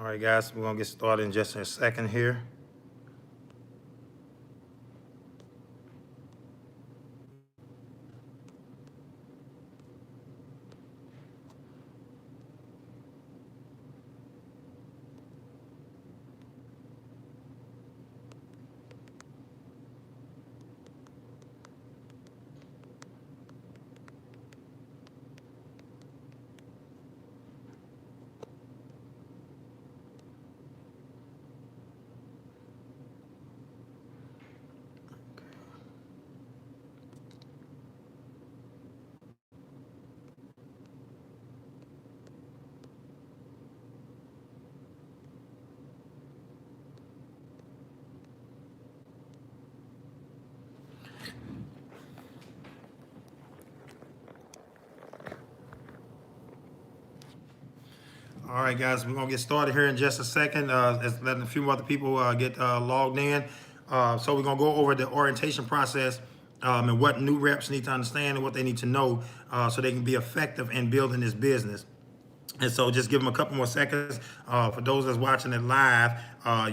All right, guys, we're gonna get started in just a second here. All right, guys, we're gonna get started here in just a second. Letting a few other people get logged in. So we're gonna go over the orientation process and what new reps need to understand and what they need to know so they can be effective in building this business. And so just give them a couple more seconds. For those that's watching it live,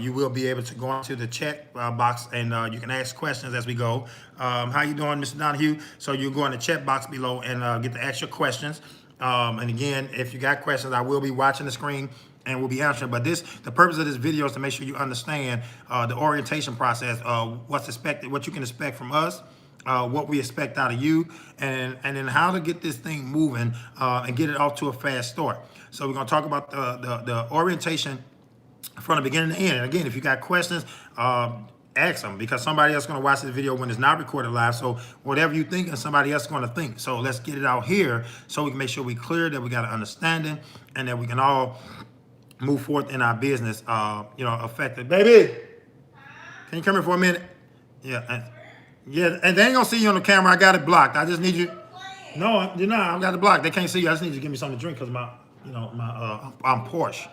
you will be able to go into the chat box and you can ask questions as we go. How you doing, Mr. Donahue? So you go in the chat box below and get to ask your questions. And again, if you got questions, I will be watching the screen and we'll be answering. But the purpose of this video is to make sure you understand the orientation process, what's expected, what you can expect from us, what we expect out of you, and then how to get this thing moving and get it off to a fast start. So we're gonna talk about the orientation from the beginning to end. And again, if you got questions, ask them, because somebody else is going to watch this video when it's not recorded live. So whatever you think, and somebody else is going to think. So let's get it out here so we can make sure we clear, that we got an understanding, and that we can all move forth in our business, effective. Baby, can you come here for a minute? Yeah, and they ain't gonna see you on the camera. I got it blocked. I just need you. No, you're not. I got it blocked. They can't see you. I just need you to give me something to drink because I'm Porsche.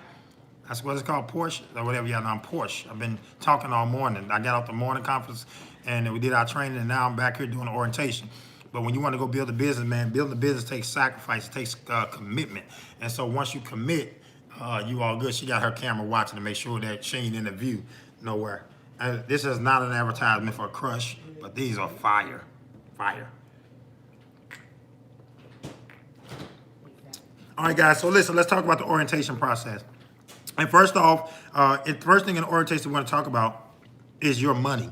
That's what it's called, Porsche, or whatever. Yeah, I'm Porsche. I've been talking all morning. I got out the morning conference, and we did our training, and now I'm back here doing the orientation. But when you want to go build a business, man, building a business takes sacrifice, it takes commitment. And so once you commit, you all good. She got her camera watching to make sure that she ain't in the view nowhere. This is not an advertisement for a crush, but these are fire. Fire. All right, guys, so listen, let's talk about the orientation process. And first off, the first thing in orientation we want to talk about is your money,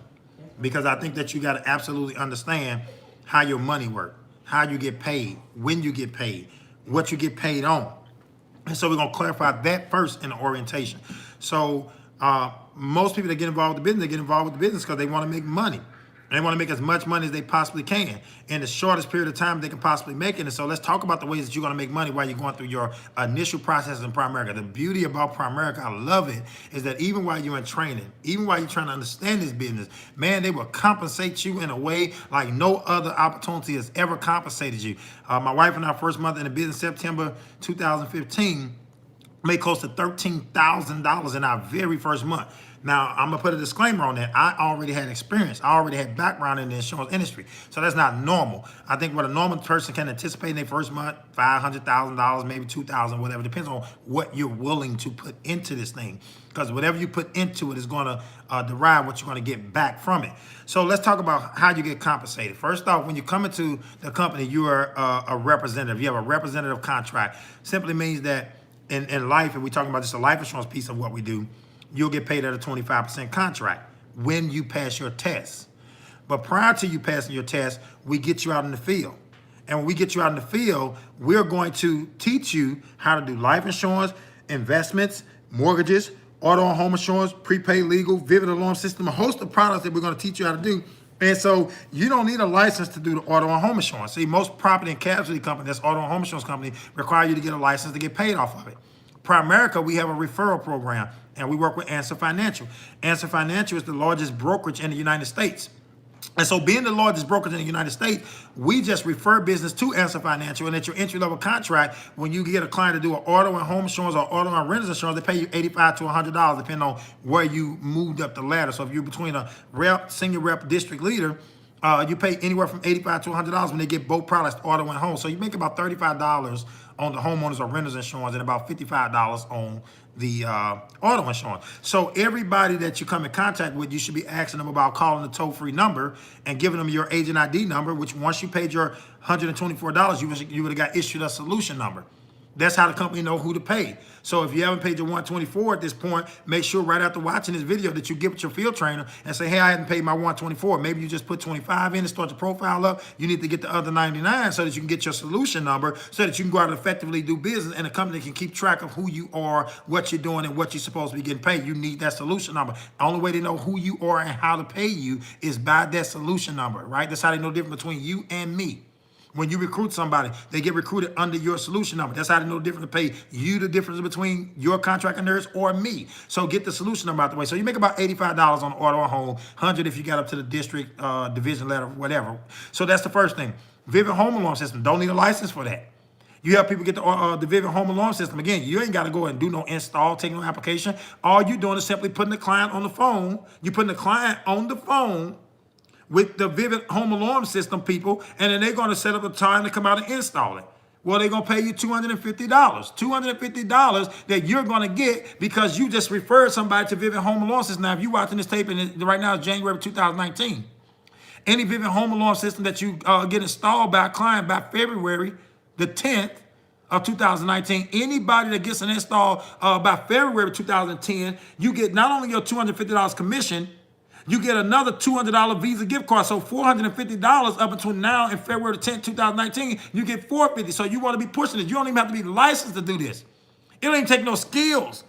because I think that you got to absolutely understand how your money works, how you get paid, when you get paid, what you get paid on. And so we're going to clarify that first in the orientation. So most people that get involved with the business, they get involved with the business because they want to make money. And they want to make as much money as they possibly can in the shortest period of time they can possibly make it. And so let's talk about the ways that you're going to make money while you're going through your initial process in Primerica. The beauty about Primerica, I love it, is that even while you're in training, even while you're trying to understand this business, man, they will compensate you in a way like no other opportunity has ever compensated you. My wife and I, first month in the business, September 2015, made close to $13,000 in our very first month. Now, I'm going to put a disclaimer on that. I already had experience. I already had background in the insurance industry. So that's not normal. I think what a normal person can anticipate in their first month, $500,000, maybe $2,000, whatever. Depends on what you're willing to put into this thing. Because whatever you put into it is going to derive what you're going to get back from it. So let's talk about how you get compensated. First off, when you come into the company, you are a representative. You have a representative contract. Simply means that in life, and we're talking about just a life insurance piece of what we do, you'll get paid at a 25% contract when you pass your test. But prior to you passing your test, we get you out in the field. And when we get you out in the field, we're going to teach you how to do life insurance, investments, mortgages, auto and home insurance, prepaid legal, Vivid alarm system, a host of products that we're going to teach you how to do. And so you don't need a license to do the auto and home insurance. See, most property and casualty companies, that's auto and home insurance company, require you to get a license to get paid off of it. Primerica, we have a referral program, and we work with Answer Financial. Answer Financial is the largest brokerage in the United States. And so being the largest brokerage in the United States, we just refer business to Answer Financial, and at your entry-level contract, when you get a client to do an auto and home insurance or auto and renter's insurance, they pay you $85 to $100, depending on where you moved up the ladder. So if you're between a rep, senior rep, district leader, you pay anywhere from $85 to $100 when they get both products, auto and home. So you make about $35 on the homeowners or renters insurance and about $55 on the auto insurance. So everybody that you come in contact with, you should be asking them about calling the toll-free number and giving them your agent ID number, which once you paid your $124, you would have got issued a solution number. That's how the company know who to pay. So if you haven't paid your $124 at this point, make sure right after watching this video that you give it your field trainer and say, hey, I hadn't paid my $124. Maybe you just put 25 in and start the profile up. You need to get the other 99 so that you can get your solution number so that you can go out and effectively do business and the company can keep track of who you are, what you're doing, and what you're supposed to be getting paid. You need that solution number. The only way they know who you are and how to pay you is by that solution number, right? That's how they know the difference between you and me. When you recruit somebody, they get recruited under your solution number. That's how they know the difference to pay you, the difference between your contract and theirs or me. So get the solution number out the way. So you make about $85 on auto and home, $100 if you got up to the district division letter, whatever. So that's the first thing. Vivint Home Alarm System, don't need a license for that. You have people get the Vivint Home Alarm System. Again, you ain't got to go and do no install, take no application. All you're doing is simply putting the client on the phone. You're putting the client on the phone with the Vivint Home Alarm System people, and then they're going to set up a time to come out and install it. Well, they're going to pay you $250. $250 that you're going to get because you just referred somebody to Vivint Home Alarm System. Now, if you're watching this tape, and right now it's January 2019, any Vivint Home Alarm System that you get installed by a client by February the 10th of 2019, anybody that gets an install by February 2010, you get not only your $250 commission, you get another $200 Visa gift card. So $450 up until now in February 10th, 2019, you get $450. So you want to be pushing it. You don't even have to be licensed to do this. It don't even take no skills.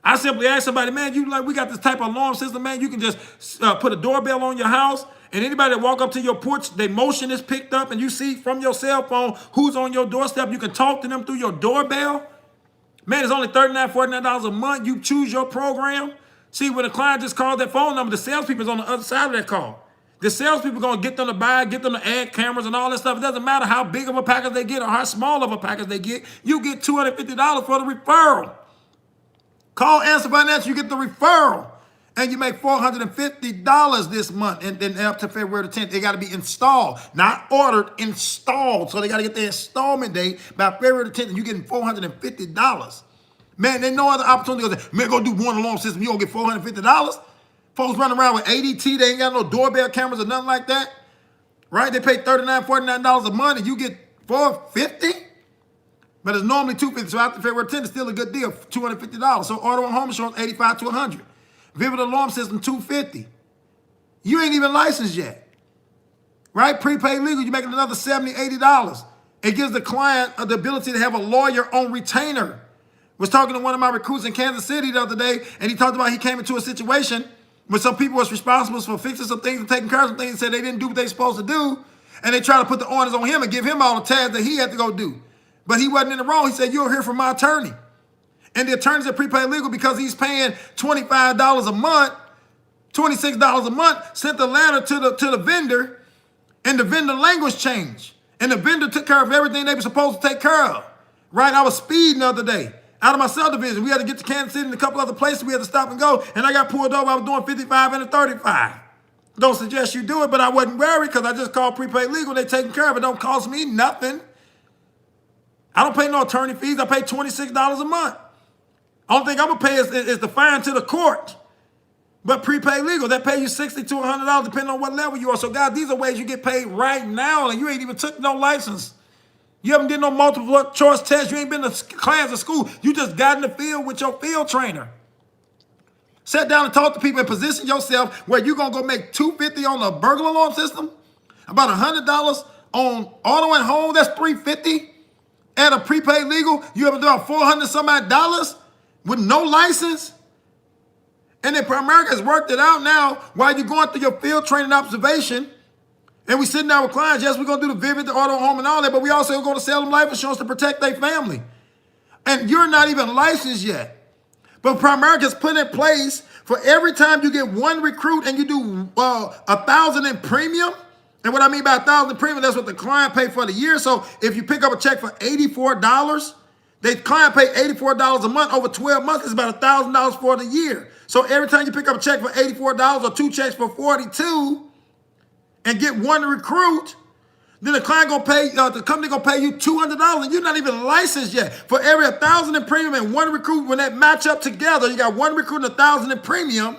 I simply ask somebody, man, we got this type of alarm system, man. You can just put a doorbell on your house, and anybody that walk up to your porch, their motion is picked up, and you see from your cell phone who's on your doorstep. You can talk to them through your doorbell. Man, it's only $39, $49 a month. You choose your program. See, when the client just called that phone number, the salespeople is on the other side of that call. The salespeople are going to get them to buy, get them to add cameras and all that stuff. It doesn't matter how big of a package they get or how small of a package they get. You get $250 for the referral. Call Answer Financial, you get the referral. And you make $450 this month. And then up to February the 10th, they got to be installed. Not ordered, installed. So they got to get their installment date by February the 10th, and you're getting $450. Man, there's no other opportunity. Man, go do one alarm system. You don't get $450. Folks running around with ADT. They ain't got no doorbell cameras or nothing like that. Right? They pay $39, $49 a month, and you get $450. But it's normally $250. So after February 10th, it's still a good deal, $250. So auto and home insurance, $85 to $100. Vivint Alarm System, $250. You ain't even licensed yet. Right? Prepaid legal, you're making another $70, $80. It gives the client the ability to have a lawyer on retainer. Was talking to one of my recruits in Kansas City the other day, and he talked about he came into a situation where some people was responsible for fixing some things and taking care of some things and said they didn't do what they were supposed to do, and they tried to put the orders on him and give him all the tasks that he had to go do. But he wasn't in the wrong. He said, you'll hear from my attorney. And the attorneys at Prepaid Legal, because he's paying $25 a month, $26 a month, sent the letter to the vendor, and the vendor language changed. And the vendor took care of everything they were supposed to take care of. Right? I was speeding the other day. Out of my subdivision, we had to get to Kansas City and a couple other places. We had to stop and go, and I got pulled over. I was doing 55 and a 35. Don't suggest you do it, but I wasn't worried because I just called Prepaid Legal. They taking care of it. Don't cost me nothing. I don't pay no attorney fees. I pay $26 a month. Only thing I'm going to pay is the fine to the court. But Prepaid Legal, they pay you $60 to $100 depending on what level you are. So, guys, these are ways you get paid right now, and you ain't even took no license. You haven't did no multiple choice test. You ain't been to class or school. You just got in the field with your field trainer. Sit down and talk to people and position yourself where you're going to go make $250 on a burglar alarm system, about $100 on auto and home, that's $350. At a Prepaid Legal, you have to do about $400 some odd dollars with no license. And then Primerica has worked it out now while you're going through your field training observation. And we sitting down with clients. Yes, we're going to do the Vivint, the auto, home, and all that, but we also going to sell them life insurance to protect their family. And you're not even licensed yet. But Primerica's put in place for every time you get one recruit and you do $1,000 in premium. And what I mean by $1,000 in premium, that's what the client paid for the year. So if you pick up a check for $84, the client paid $84 a month over 12 months. It's about $1,000 for the year. So every time you pick up a check for $84 or two checks for $42, and get one recruit, Then the client gonna pay, the company gonna pay you $200, and you're not even licensed yet. For every 1,000 in premium and one recruit, when that match up together, you got one recruit and 1,000 in premium.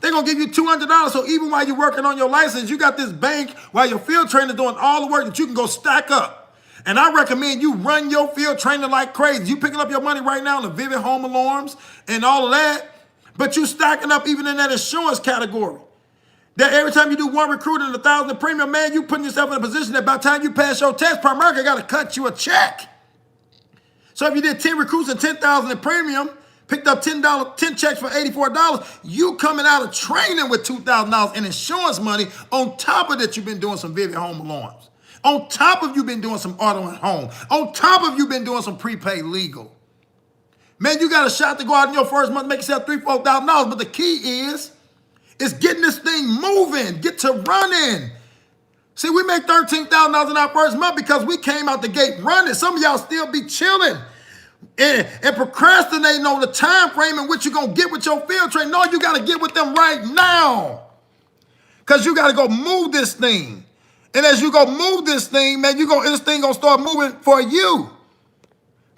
They're gonna give you $200. So even while you're working on your license, you got this bank while your field trainer doing all the work that you can go stack up. And I recommend you run your field trainer like crazy. You picking up your money right now in the Vivid Home Alarms and all of that, but you stacking up even in that insurance category. That every time you do one recruit and 1,000 premium, man, you putting yourself in a position that by the time you pass your test, Primerica got to cut you a check. So if you did 10 recruits and 10,000 in premium, picked up $10 checks for $84, you coming out of training with $2,000 in insurance money. On top of that, you've been doing some Vivid Home Alarms. On top of you been doing some auto and home. On top of you been doing some prepaid legal. Man, you got a shot to go out in your first month, make yourself $3,000, $4,000. But the key is getting this thing moving, get to running. See, we made $13,000 in our first month because we came out the gate running. Some of y'all still be chilling and procrastinating on the time frame in which you're going to get with your field training. No, you got to get with them right now because you got to go move this thing. And as you go move this thing, man, this thing going to start moving for you.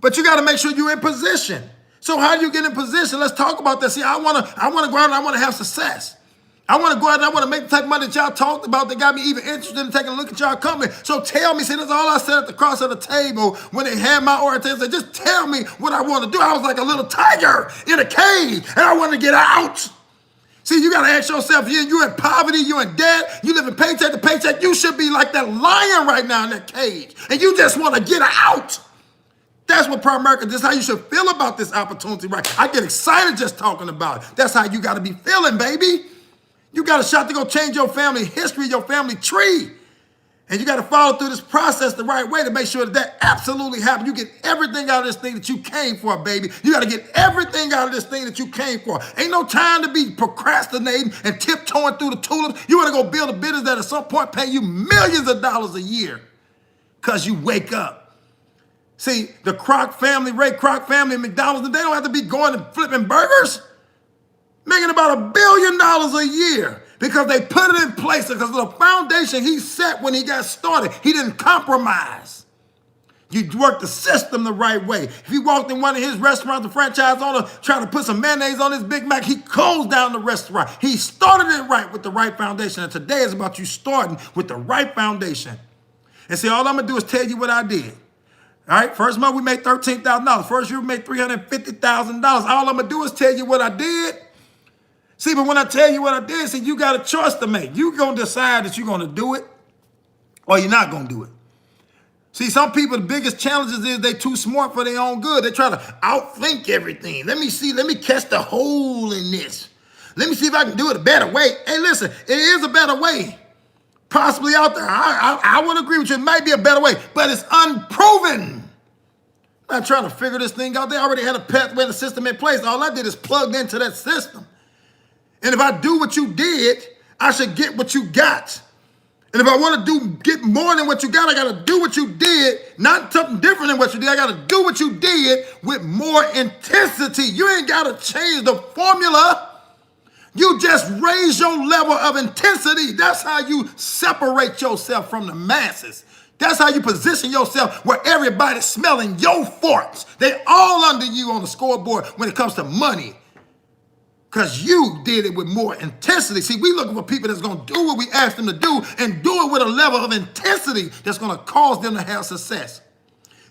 But you got to make sure you're in position. So how do you get in position? Let's talk about that. See, I want to go out and I want to have success. I want to go out and I want to make the type of money that y'all talked about that got me even interested in taking a look at y'all company. So tell me, see, that's all I said at the cross of the table when they had my orientation. Said, just tell me what I want to do. I was like a little tiger in a cage, and I want to get out. See, you got to ask yourself, you're in poverty, you're in debt, you live in paycheck to paycheck. You should be like that lion right now in that cage, and you just want to get out. That's what Primerica, this is how you should feel about this opportunity, right? I get excited just talking about it. That's how you got to be feeling, baby. You got a shot to go change your family history, your family tree. And you got to follow through this process the right way to make sure that absolutely happens. You get everything out of this thing that you came for, baby. You got to get everything out of this thing that you came for. Ain't no time to be procrastinating and tiptoeing through the tulips. You want to go build a business that at some point pay you millions of dollars a year because you wake up. See, the Kroc family, Ray Kroc family, McDonald's, they don't have to be going and flipping burgers, making about $1 billion a year because they put it in place because of the foundation he set when he got started. He didn't compromise. You work the system the right way. If he walked in one of his restaurants, the franchise owner trying to put some mayonnaise on his Big Mac, he closed down the restaurant. He started it right with the right foundation. And today is about you starting with the right foundation. And see, all I'm going to do is tell you what I did. All right, first month we made $13,000. First year we made $350,000. All I'm going to do is tell you what I did. See, but when I tell you what I did, see, you got a choice to make. You're going to decide that you're going to do it or you're not going to do it. See, some people, the biggest challenges is they too smart for their own good. They try to outthink everything. Let me catch the hole in this. Let me see if I can do it a better way. Hey, listen, it is a better way possibly out there. I would agree with you. It might be a better way, but it's unproven. I'm not trying to figure this thing out. They already had a pathway and a system in place. All I did is plug into that system. And if I do what you did, I should get what you got. And if I want to get more than what you got, I got to do what you did, not something different than what you did. I got to do what you did with more intensity. You ain't got to change the formula. You just raise your level of intensity. That's how you separate yourself from the masses. That's how you position yourself where everybody's smelling your forks. They all under you on the scoreboard when it comes to money. Because you did it with more intensity. See, we looking for people that's going to do what we ask them to do and do it with a level of intensity that's going to cause them to have success.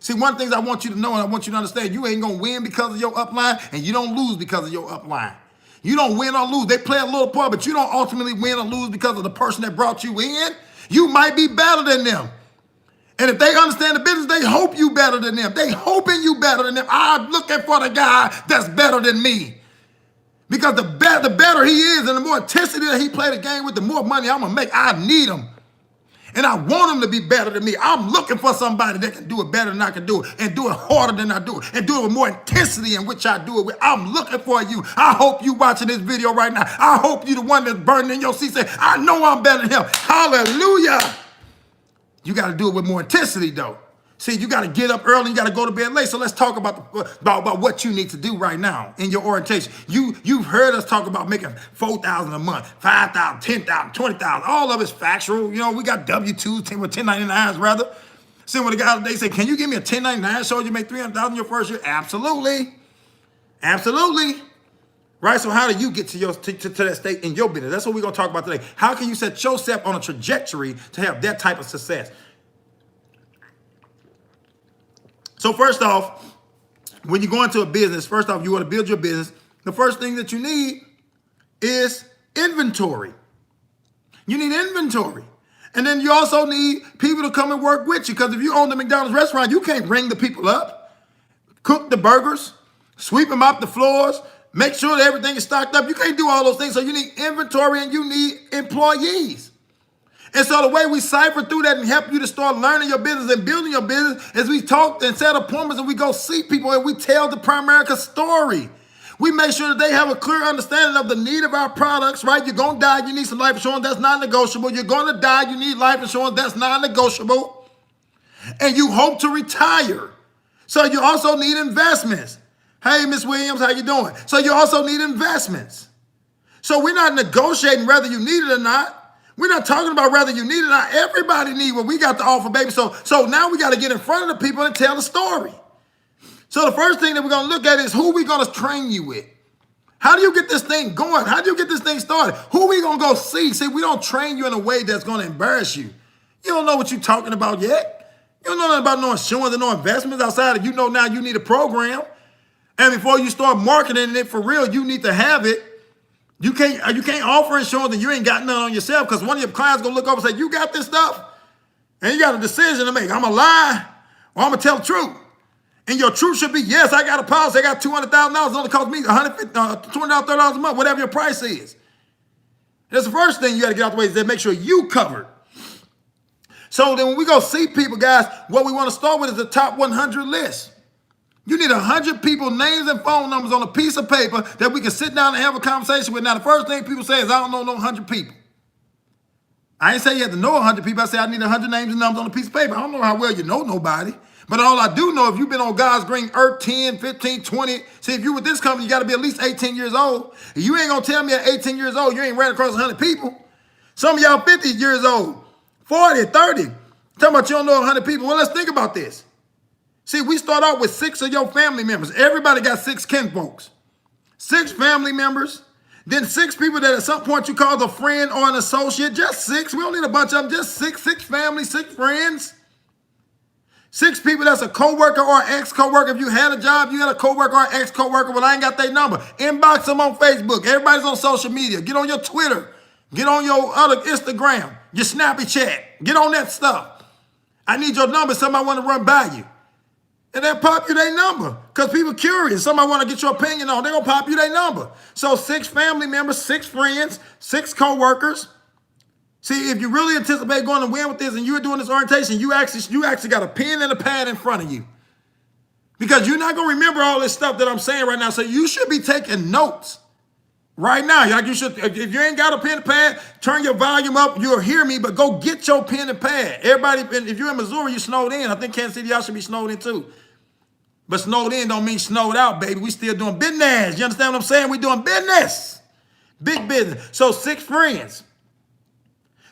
See, one thing I want you to know and I want you to understand, you ain't going to win because of your upline and you don't lose because of your upline. You don't win or lose. They play a little part, but you don't ultimately win or lose because of the person that brought you in. You might be better than them. And if they understand the business, they hope you better than them. They hoping you better than them. I'm looking for the guy that's better than me. Because the better he is and the more intensity that he play the game with, the more money I'm going to make. I need him. And I want him to be better than me. I'm looking for somebody that can do it better than I can do it and do it harder than I do it and do it with more intensity in which I do it with. I'm looking for you. I hope you watching this video right now. I hope you the one that's burning in your seat saying, I know I'm better than him. Hallelujah. You got to do it with more intensity though. See, you got to get up early. You got to go to bed late. So let's talk about what you need to do right now in your orientation. You've heard us talk about making $4,000 a month, $5,000, $10,000, $20,000. All of it's factual. You know, we got W-2s, 1099s rather. See, when the guy they say, "Can you give me a 1099 so you make $300,000 your first year?" Absolutely, absolutely. Right. So how do you get to that state in your business? That's what we're gonna talk about today. How can you set yourself on a trajectory to have that type of success? So first off, when you go into a business, first off, you want to build your business. The first thing that you need is inventory. You need inventory. And then you also need people to come and work with you. Because if you own the McDonald's restaurant, you can't ring the people up, cook the burgers, sweep them off the floors, make sure that everything is stocked up. You can't do all those things. So you need inventory and you need employees. And so the way we cipher through that and help you to start learning your business and building your business is we talk and set appointments and we go see people and we tell the Primerica story. We make sure that they have a clear understanding of the need of our products, right? You're going to die, you need some life insurance, that's non-negotiable. You're going to die, you need life insurance, that's non-negotiable. And you hope to retire. So you also need investments. Hey, Miss Williams, how you doing? So you also need investments. So we're not negotiating whether you need it or not. We're not talking about whether you need it or not. Everybody needs what we got to offer, baby. So now we got to get in front of the people and tell the story. So the first thing that we're going to look at is who we going to train you with. How do you get this thing going? How do you get this thing started? Who we going to go see? See, we don't train you in a way that's going to embarrass you. You don't know what you're talking about yet. You don't know nothing about no insurance and no investments outside of now you need a program. And before you start marketing it for real, you need to have it. You can't offer insurance and you ain't got none on yourself because one of your clients going to look over and say, "You got this stuff?" And you got a decision to make. I'm going to lie or I'm going to tell the truth. And your truth should be, yes, I got a policy. I got $200,000. It only cost me $20, $30 a month, whatever your price is. That's the first thing you got to get out the way is to make sure you covered. So then when we go see people, guys, what we want to start with is the top 100 list. You need 100 people, names and phone numbers on a piece of paper that we can sit down and have a conversation with. Now, the first thing people say is, "I don't know no 100 people." I ain't say you have to know 100 people. I say I need 100 names and numbers on a piece of paper. I don't know how well you know nobody. But all I do know, if you've been on God's green earth 10, 15, 20, see, if you with this company, you got to be at least 18 years old. You ain't going to tell me at 18 years old you ain't ran across 100 people. Some of y'all 50 years old, 40, 30. Talking about you don't know 100 people. Well, let's think about this. See, we start out with 6 of your family members. Everybody got 6 kinfolks. 6 family members. Then 6 people that at some point you call a friend or an associate. Just 6. We don't need a bunch of them. Just 6. 6 families, 6 friends. 6 people that's a coworker or ex-coworker. If you had a job, you had a coworker or ex-coworker. Well, I ain't got their number. Inbox them on Facebook. Everybody's on social media. Get on your Twitter. Get on your other Instagram. Your Snappy Chat. Get on that stuff. I need your number. Somebody want to run by you. And they'll pop you their number because people curious. Somebody want to get your opinion on. They're going to pop you their number. So 6 family members, 6 friends, 6 co-workers. See, if you really anticipate going to win with this and you're doing this orientation, you actually got a pen and a pad in front of you. Because you're not going to remember all this stuff that I'm saying right now. So you should be taking notes right now. Like you should, if you ain't got a pen and pad, turn your volume up. You'll hear me, but go get your pen and pad. Everybody, if you're in Missouri, you snowed in. I think Kansas City, y'all should be snowed in too. But snowed in don't mean snowed out, baby. We still doing business. You understand what I'm saying? We doing business. Big business. So 6 friends,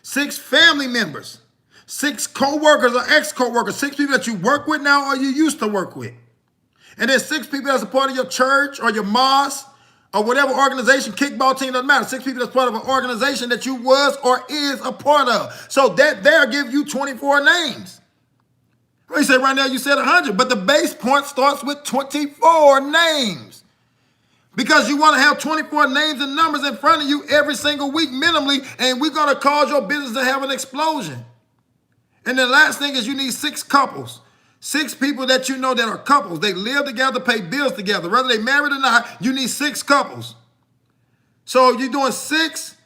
6 family members, 6 co-workers or ex-co-workers, 6 people that you work with now or you used to work with. And then 6 people that's a part of your church or your mosque or whatever organization, kickball team, doesn't matter. 6 people that's part of an organization that you was or is a part of. So that there give you 24 names. You say right now you said 100, but the base point starts with 24 names. Because you want to have 24 names and numbers in front of you every single week minimally, and we're going to cause your business to have an explosion. And the last thing is you need 6 couples. 6 people that you know that are couples. They live together, pay bills together. Whether they married or not, you need 6 couples. So you're doing 6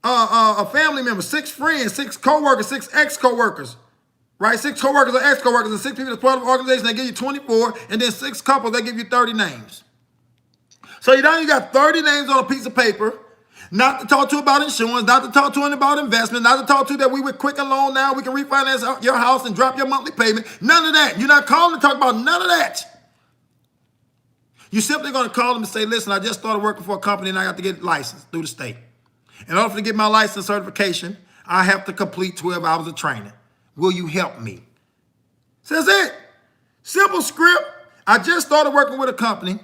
family members, 6 friends, 6 co-workers, 6 ex-co-workers. Right? 6 co-workers or ex-co-workers and 6 people that's part of an organization, they give you 24, and then 6 couples, they give you 30 names. So you got 30 names on a piece of paper, Not to talk to about insurance, not to talk to about investment, not to talk to that we with Quicken Loan now, we can refinance your house and drop your monthly payment. None of that. You're not calling to talk about none of that. You're simply going to call them and say, listen, I just started working for a company and I got to get licensed through the state. In order to get my license certification, I have to complete 12 hours of training. Will you help me? Says it. Simple script. I just started working with a company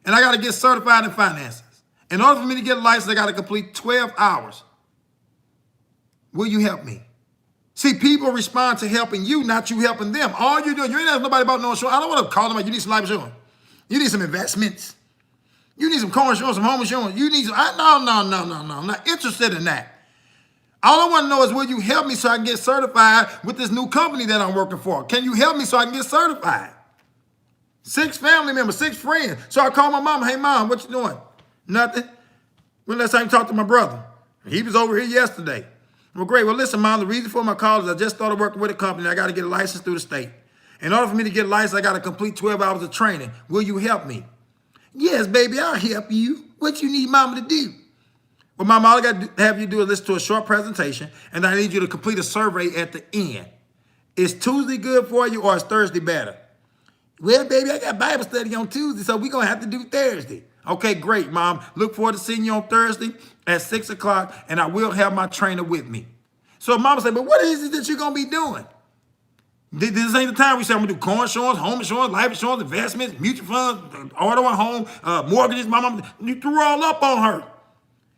and I got to get certified in finances. In order for me to get a license, I got to complete 12 hours. Will you help me? See, people respond to helping you, not you helping them. All you doing, you ain't asking nobody about no insurance. I don't want to call them like, you need some life insurance. You need some investments. You need some car insurance, some home insurance. You need some, no. I'm not interested in that. All I want to know is, will you help me so I can get certified with this new company that I'm working for? Can you help me so I can get certified? 6 family members, 6 friends. So I call my mom, hey, Mom, what you doing? Nothing. When last time you talked to my brother? He was over here yesterday. Well, great. Well, listen, Mom, the reason for my call is I just started working with a company. I got to get a license through the state. In order for me to get a license, I got to complete 12 hours of training. Will you help me? Yes, baby, I'll help you. What you need Mama to do? Well, Mama, all I got to have you do is listen to a short presentation, and I need you to complete a survey at the end. Is Tuesday good for you, or is Thursday better? Well, baby, I got Bible study on Tuesday, so we're going to have to do Thursday. Okay, great, Mom. Look forward to seeing you on Thursday at 6 o'clock, and I will have my trainer with me. So Mama said, but what is it that you're going to be doing? This ain't the time we say I'm going to do car insurance, home insurance, life insurance, investments, mutual funds, auto and home, mortgages. My mom, you threw all up on her.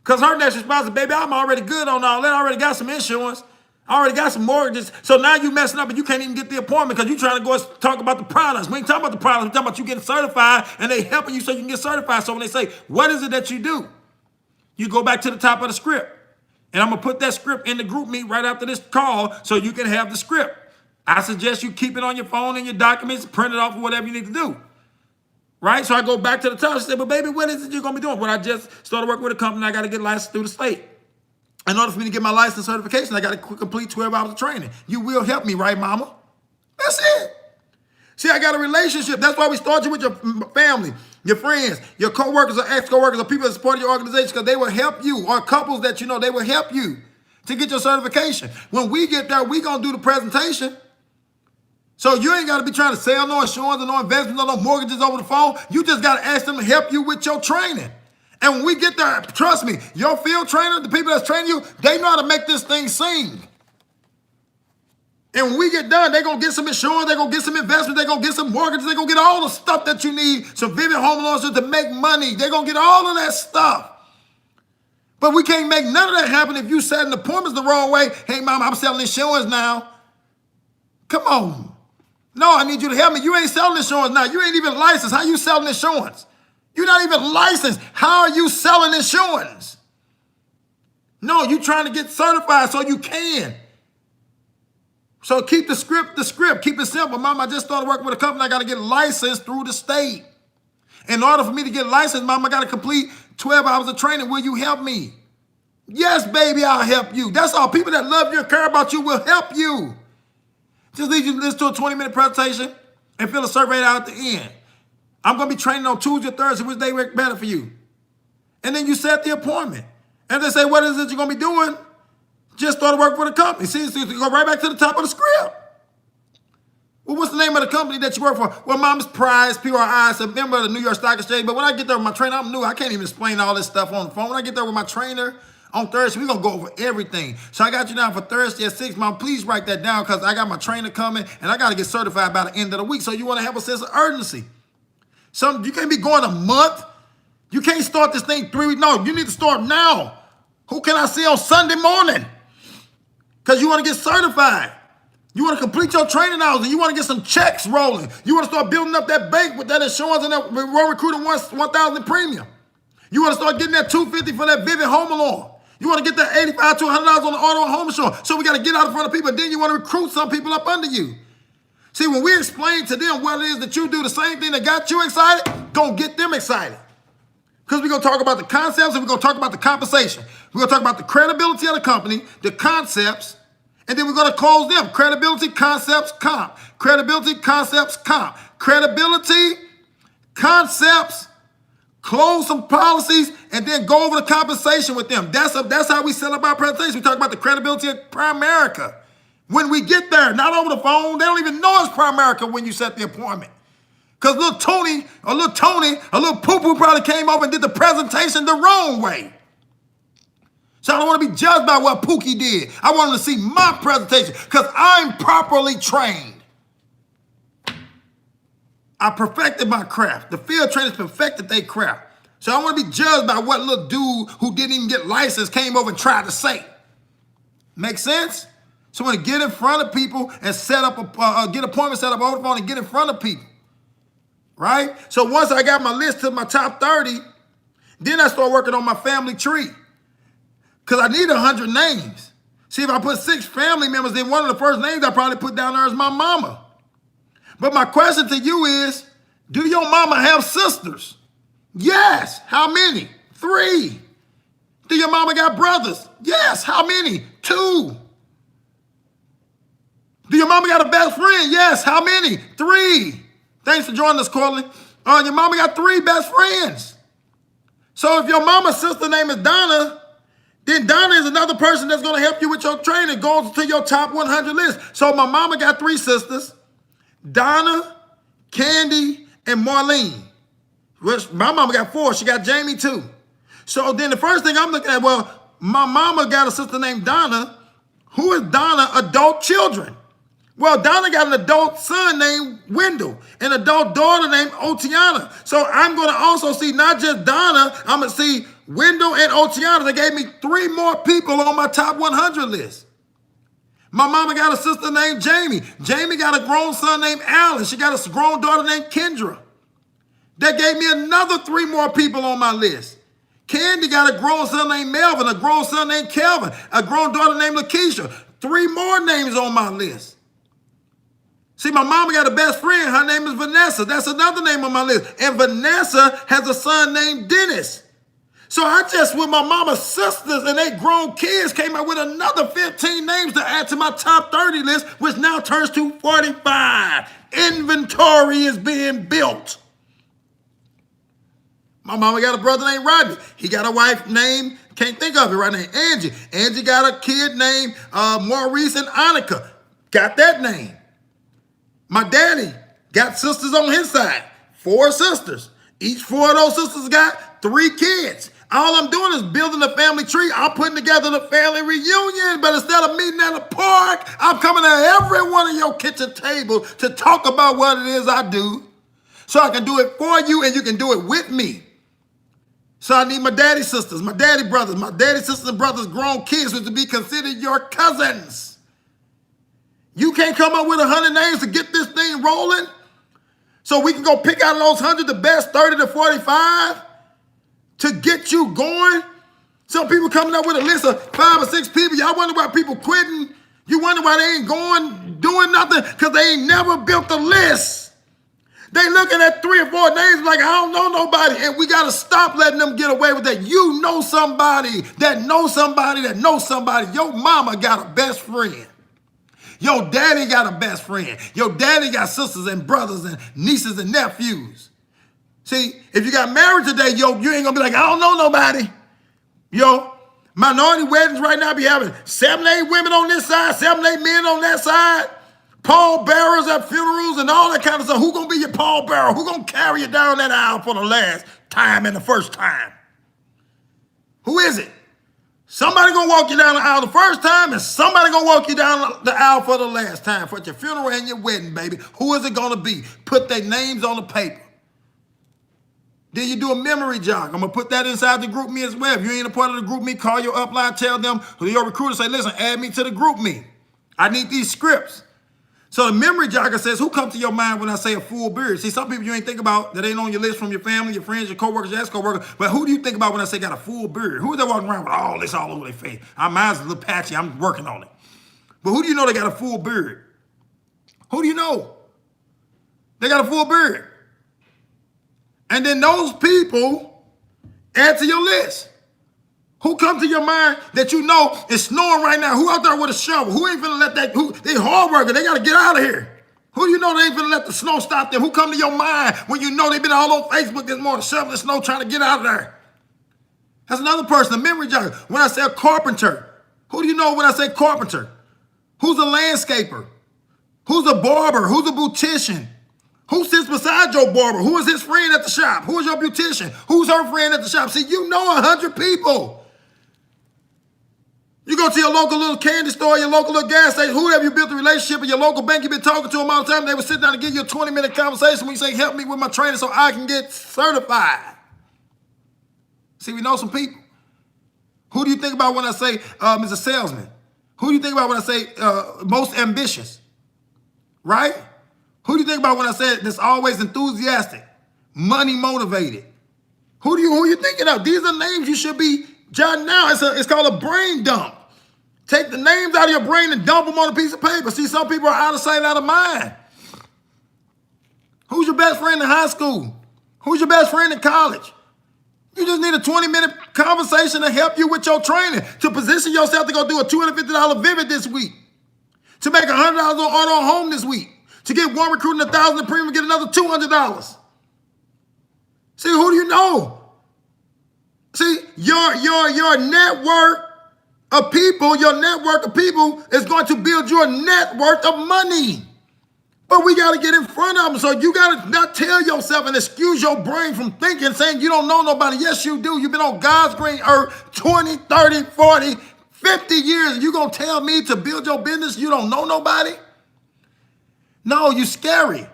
Because her next response is, baby, I'm already good on all that. I already got some insurance. I already got some mortgages. So now you messing up and you can't even get the appointment because you trying to go and talk about the products. We ain't talking about the products. We're talking about you getting certified and they helping you so you can get certified. So when they say, what is it that you do? You go back to the top of the script. And I'm going to put that script in the group meet right after this call so you can have the script. I suggest you keep it on your phone and your documents, print it off or whatever you need to do. Right? So I go back to the top and say, but baby, what is it you're going to be doing? Well, I just started working with a company. I got to get licensed through the state. In order for me to get my license certification, I got to complete 12 hours of training. You will help me, right, Mama? That's it. See, I got a relationship. That's why we start you with your family, your friends, your co-workers or ex-co-workers or people that support your organization because they will help you, or couples that you know, they will help you to get your certification. When we get there, we going to do the presentation. So you ain't got to be trying to sell no insurance or no investments or no mortgages over the phone. You just got to ask them to help you with your training. And when we get there, trust me, your field trainer, the people that's training you, they know how to make this thing sing. And when we get done, they're going to get some insurance, they're going to get some investments, they're going to get some mortgages, they're going to get all the stuff that you need, some vivid home loans to make money. They're going to get all of that stuff. But we can't make none of that happen if you setting appointments the wrong way. Hey, Mom, I'm selling insurance now. Come on. No, I need you to help me. You ain't selling insurance now. You ain't even licensed. How you selling insurance? You're not even licensed. How are you selling insurance? No, you're trying to get certified so you can. So keep the script. Keep it simple. Mom, I just started working with a company. I got to get licensed through the state. In order for me to get licensed, Mom, I got to complete 12 hours of training. Will you help me? Yes, baby, I'll help you. That's all. People that love you and care about you will help you. Just need you to listen to a 20-minute presentation and fill a survey out at the end. I'm going to be training on Tuesday or Thursday, which day work better for you. And then you set the appointment. And they say, what is it you're going to be doing? Just started working for the company. See, so you go right back to the top of the script. Well, what's the name of the company that you work for? Well, Mom's Prize, PRI, a member of the New York Stock Exchange. But when I get there with my trainer, I'm new. I can't even explain all this stuff on the phone. When I get there with my trainer on Thursday, we're going to go over everything. So I got you down for Thursday at 6. Mom, please write that down because I got my trainer coming and I got to get certified by the end of the week. So you want to have a sense of urgency. You can't be going a month. You can't start this thing 3 weeks. No, you need to start now. Who can I see on Sunday morning? Because you want to get certified. You want to complete your training hours and you want to get some checks rolling. You want to start building up that bank with that insurance and that Royal Recruiter 1,000 premium. You want to start getting that $250 for that Vivid Home Loan. You want to get that $85 to $100 on the auto and home insurance. So we got to get out in front of people. Then you want to recruit some people up under you. See, when we explain to them what it is that you do, the same thing that got you excited, gonna get them excited. Because we're going to talk about the concepts and we're going to talk about the compensation. We're going to talk about the credibility of the company, the concepts, and then we're going to close them. Credibility, concepts, comp. Credibility, concepts, comp. Credibility, concepts, close some policies, and then go over the compensation with them. That's how we set up our presentation. We talk about the credibility of Primerica. When we get there, not over the phone, they don't even know it's Primerica when you set the appointment. Because little Tony, a little poo-poo probably came over and did the presentation the wrong way. So I don't want to be judged by what Pookie did. I want them to see my presentation because I'm properly trained. I perfected my craft. The field trainers perfected their craft. So I don't want to be judged by what little dude who didn't even get licensed came over and tried to say. Make sense? So I want to get in front of people and set up get appointments set up over the phone and get in front of people. Right? So once I got my list to my top 30, then I start working on my family tree. Because I need 100 names. See, if I put 6 family members, then one of the first names I probably put down there is my mama. But my question to you is, do your mama have sisters? Yes. How many? 3. Do your mama got brothers? Yes. How many? 2. Do your mama got a best friend? Yes. How many? 3. Thanks for joining us, Courtney. Your mama got 3 best friends. So if your mama's sister name is Donna, then Donna is another person that's going to help you with your training, goes to your top 100 list. So my mama got 3 sisters, Donna, Candy, and Marlene. Which my mama got 4. She got Jamie too. So then the first thing I'm looking at, well, my mama got a sister named Donna. Who is Donna? Adult children. Well, Donna got an adult son named Wendell, an adult daughter named Otiana. So I'm going to also see not just Donna, I'm going to see Wendell and Otiana. They gave me 3 more people on my top 100 list. My mama got a sister named Jamie. Jamie got a grown son named Alan. She got a grown daughter named Kendra. That gave me another 3 more people on my list. Candy got a grown son named Melvin, a grown son named Kelvin, a grown daughter named Lakeisha. 3 more names on my list. See, my mama got a best friend. Her name is Vanessa. That's another name on my list. And Vanessa has a son named Dennis. So I just, with my mama's sisters and 8 grown kids, came up with another 15 names to add to my top 30 list, which now turns to 45. Inventory is being built. My mama got a brother named Rodney. He got a wife named, can't think of it right now, Angie. Angie got a kid named Maurice and Annika. Got that name. My daddy got sisters on his side, 4 sisters. Each 4 of those sisters got 3 kids. All I'm doing is building a family tree. I'm putting together the family reunion, but instead of meeting at a park, I'm coming to every one of your kitchen tables to talk about what it is I do so I can do it for you and you can do it with me. So I need my daddy's sisters, my daddy brothers, my daddy sisters and brothers' grown kids which to be considered your cousins. You can't come up with 100 names to get this thing rolling? So we can go pick out of those 100 the best 30 to 45 to get you going? Some people coming up with a list of 5 or 6 people. Y'all wonder why people quitting? You wonder why they ain't going, doing nothing? Because they ain't never built a list. They looking at 3 or 4 names like, I don't know nobody. And we got to stop letting them get away with that. You know somebody that knows somebody that knows somebody. Your mama got a best friend. Your daddy got a best friend. Your daddy got sisters and brothers and nieces and nephews. See, if you got married today, you ain't going to be like, I don't know nobody. Minority weddings right now be having 7, 8 women on this side, 7, 8 men on that side. Pallbearers at funerals and all that kind of stuff. Who going to be your pallbearer? Who going to carry you down that aisle for the last time and the first time? Who is it? Somebody gonna walk you down the aisle the first time and somebody gonna walk you down the aisle for the last time for your funeral and your wedding, baby. Who is it gonna be? Put their names on the paper. Then you do a memory jog. I'm gonna put that inside the group me as well. If you ain't a part of the group me, call your upline, tell them, or your recruiter, say, listen, add me to the group me. I need these scripts. So the memory jogger says, who comes to your mind when I say a full beard? See, some people you ain't think about that ain't on your list from your family, your friends, your coworkers, your ex-coworkers. But who do you think about when I say got a full beard? Who is that walking around with all this all over their face? Mine's a little patchy. I'm working on it. But who do you know they got a full beard? Who do you know? They got a full beard. And then those people add to your list. Who comes to your mind that you know is snoring right now? Who out there with a shovel? Who ain't finna let that, they hard worker, they gotta get out of here. Who do you know they ain't finna let the snow stop them? Who come to your mind when you know they've been all on Facebook this morning shoveling snow trying to get out of there? That's another person, a memory jogger. When I say a carpenter, who do you know when I say carpenter? Who's a landscaper? Who's a barber? Who's a beautician? Who sits beside your barber? Who is his friend at the shop? Who is your beautician? Who's her friend at the shop? See, you know 100 people. You go to your local little candy store, your local little gas station, who have you built a relationship with, your local bank, you've been talking to them all the time, they would sit down and give you a 20-minute conversation when you say, help me with my training so I can get certified. See, we know some people. Who do you think about when I say Mr. Salesman? Who do you think about when I say most ambitious? Right? Who do you think about when I say that's always enthusiastic, money motivated? Who you thinking of? These are names you should be jotting down. It's called a brain dump. Take the names out of your brain and dump them on a piece of paper. See, some people are out of sight, out of mind. Who's your best friend in high school? Who's your best friend in college? You just need a 20-minute conversation to help you with your training, to position yourself to go do a $250 visit this week, to make $100 on auto home this week, to get one recruit and $1,000 in premium, get another $200. See, who do you know? See, your network of people, is going to build your net worth of money. But we got to get in front of them. So you got to not tell yourself and excuse your brain from thinking, saying you don't know nobody. Yes, you do. You've been on God's green earth 20, 30, 40, 50 years. And you going to tell me to build your business you don't know nobody? No, you scary.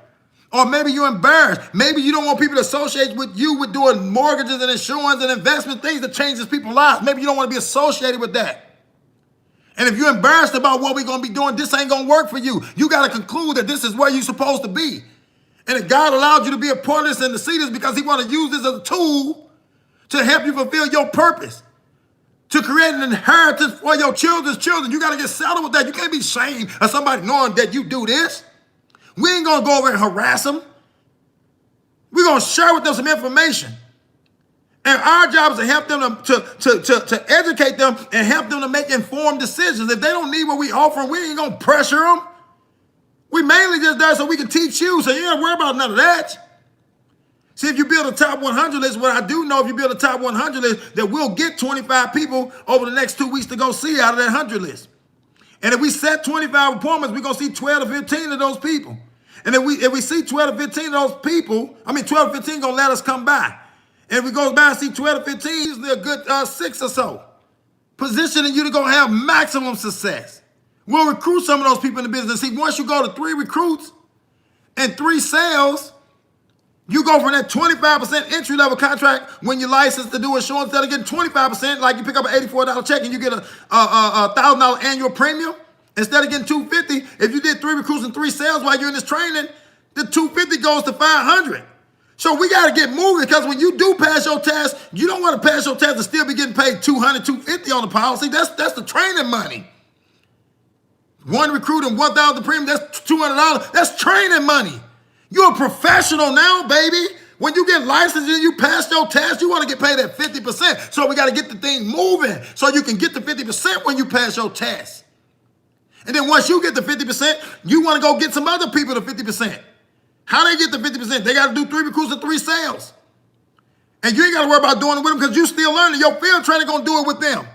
Or maybe you're embarrassed. Maybe you don't want people to associate with you with doing mortgages and insurance and investment things that changes people's lives. Maybe you don't want to be associated with that. And if you're embarrassed about what we're going to be doing, this ain't going to work for you. You got to conclude that this is where you're supposed to be. And if God allowed you to be a part of this and to see this because he want to use this as a tool to help you fulfill your purpose, to create an inheritance for your children's children. You got to get settled with that. You can't be ashamed of somebody knowing that you do this. We ain't going to go over and harass them. We're going to share with them some information. And our job is to help them to educate them and help them to make informed decisions. If they don't need what we offer, we ain't going to pressure them. We mainly just there so we can teach you, so you ain't worry about none of that. See, if you build a top 100 list, what I do know, if you build a top 100 list, that we'll get 25 people over the next 2 weeks to go see out of that 100 list. And if we set 25 appointments, we're going to see 12 to 15 of those people. And if we see 12 to 15 of those people, 12 to 15 going to let us come by. And if we go by and see 12 to 15, usually a good 6 or so, positioning you to go have maximum success. We'll recruit some of those people in the business. See, once you go to 3 recruits and 3 sales, you go from that 25% entry-level contract when you're licensed to do insurance, instead of getting 25%, like you pick up an $84 check and you get a $1,000 annual premium. Instead of getting $250, if you did 3 recruits and 3 sales while you're in this training, the $250 goes to $500. So we got to get moving, because when you do pass your test, you don't want to pass your test and still be getting paid $200, $250 on the policy. That's the training money. 1 recruit and $1,000 premium, that's $200. That's training money. You're a professional now, baby. When you get licensed and you pass your test, you want to get paid at 50%. So we got to get the thing moving so you can get the 50% when you pass your test. And then once you get the 50%, you want to go get some other people to 50%. How they get the 50%? They got to do 3 recruits and 3 sales. And you ain't got to worry about doing it with them because you still learning. Your field trainer going to do it with them.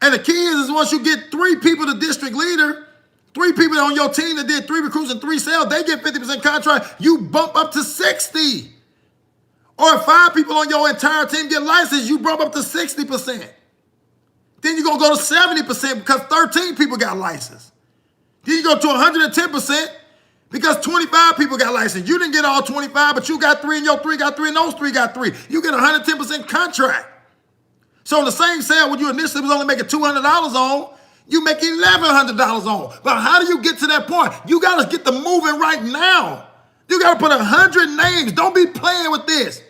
And the key is once you get 3 people to district leader, 3 people on your team that did 3 recruits and 3 sales, they get 50% contract. You bump up to 60. Or if 5 people on your entire team get licensed, you bump up to 60%. Then you're going to go to 70% because 13 people got licensed. Then you go to 110%. Because 25 people got licensed. You didn't get all 25, but you got 3 and your 3 got 3 and those 3 got 3. You get a 110% contract. So in the same sale, when you initially was only making $200 on, you make $1,100 on. But how do you get to that point? You got to get the moving right now. You got to put 100 names. Don't be playing with this.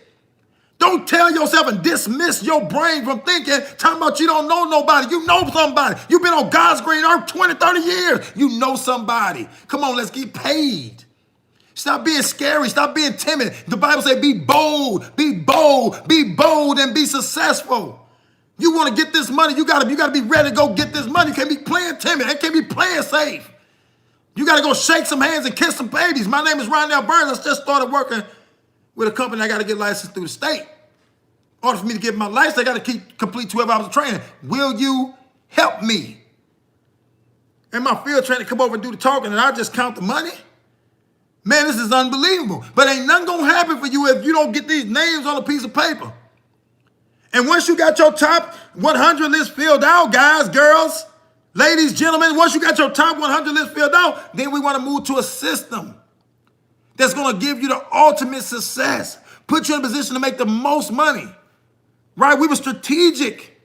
Don't tell yourself and dismiss your brain from thinking, talking about you don't know nobody. You know somebody. You've been on God's green earth 20, 30 years. You know somebody. Come on, let's get paid. Stop being scary. Stop being timid. The Bible says be bold, be bold, be bold, and be successful. You want to get this money, you gotta be ready to go get this money. You can't be playing timid. You can't be playing safe. You got to go shake some hands and kiss some babies. My name is Rondell Burns. I just started working with a company. I got to get licensed through the state. In order for me to get my license, I got to complete 12 hours of training. Will you help me? And my field trainer come over and do the talking, and I just count the money? Man, this is unbelievable. But ain't nothing going to happen for you if you don't get these names on a piece of paper. And once you got your top 100 list filled out, guys, girls, ladies, gentlemen, once you got your top 100 list filled out, then we want to move to a system that's going to give you the ultimate success, put you in a position to make the most money, right? We were strategic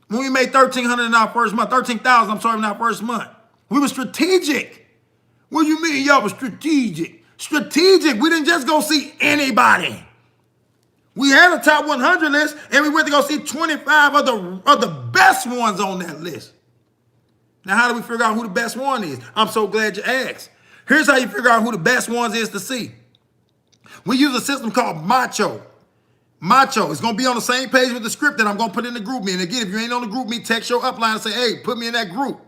when we made $1,300 in our first month, $13,000, in our first month. We were strategic. What do you mean y'all were strategic? Strategic. We didn't just go see anybody. We had a top 100 list, and we went to go see 25 of the best ones on that list. Now, how do we figure out who the best one is? I'm so glad you asked. Here's how you figure out who the best ones is to see. We use a system called Macho. Macho is going to be on the same page with the script that I'm going to put in the group me. And again, if you ain't on the group me, text your upline and say, hey, put me in that group.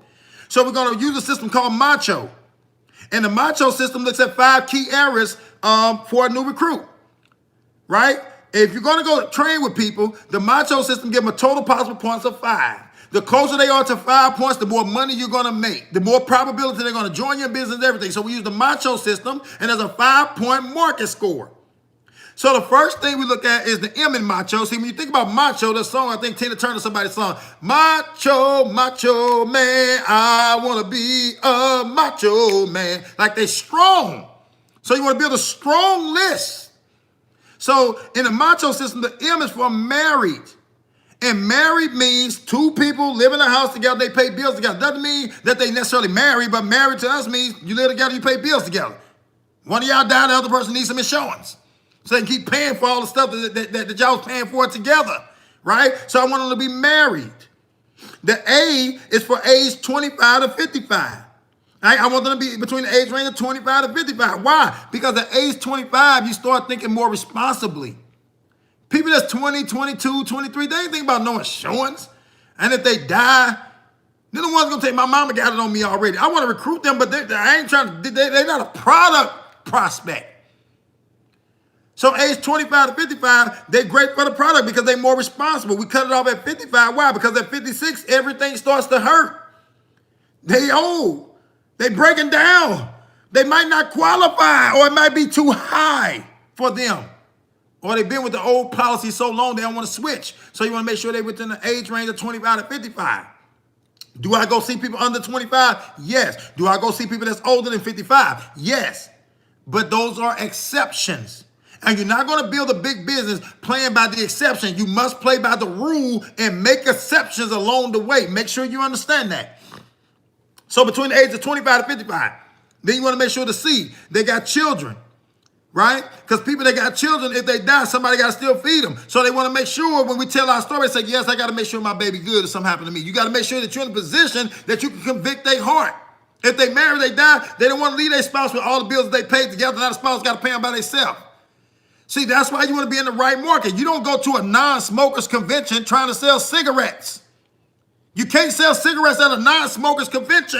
So we're going to use a system called Macho. And the Macho system looks at 5 key areas for a new recruit, right? If you're going to go train with people, the Macho system gives them a total possible points of 5. The closer they are to 5 points, the more money you're going to make. The more probability they're going to join your business and everything. So we use the Macho system, and there's a 5-point market score. So the first thing we look at is the M in Macho. See, when you think about Macho, the song, I think Tina Turner, somebody's song, Macho, Macho Man, I want to be a Macho Man. Like they're strong. So you want to build a strong list. So in the Macho system, the M is for married. And married means 2 people live in a house together, they pay bills together. Doesn't mean that they necessarily married, but married to us means you live together, you pay bills together. One of y'all die, the other person needs some insurance. So they can keep paying for all the stuff that y'all was paying for together, right? So I want them to be married. The A is for age 25 to 55. Right? I want them to be between the age range of 25 to 55. Why? Because at age 25, you start thinking more responsibly. People that's 20, 22, 23, they ain't think about no insurance. And if they die, they're the ones going to take, my mama got it on me already. I want to recruit them, but I ain't trying to, they're not a product prospect. So age 25 to 55, they're great for the product because they're more responsible. We cut it off at 55. Why? Because at 56, everything starts to hurt. They old. They breaking down. They might not qualify, or it might be too high for them. Or they've been with the old policy so long they don't want to switch. So you want to make sure they're within the age range of 25 to 55. Do I go see people under 25? Yes. Do I go see people that's older than 55? Yes. But those are exceptions. And you're not going to build a big business playing by the exception. You must play by the rule and make exceptions along the way. Make sure you understand that. So between the age of 25 to 55, then you want to make sure to see they got children, right? Because people that got children, if they die, somebody got to still feed them. So they want to make sure when we tell our story, say, yes, I got to make sure my baby good if something happened to me. You got to make sure that you're in a position that you can convict their heart. If they marry, they die, they don't want to leave their spouse with all the bills that they paid together. Now the spouse got to pay them by themselves. See, that's why you want to be in the right market. You don't go to a non-smokers convention trying to sell cigarettes. You can't sell cigarettes at a non-smokers convention.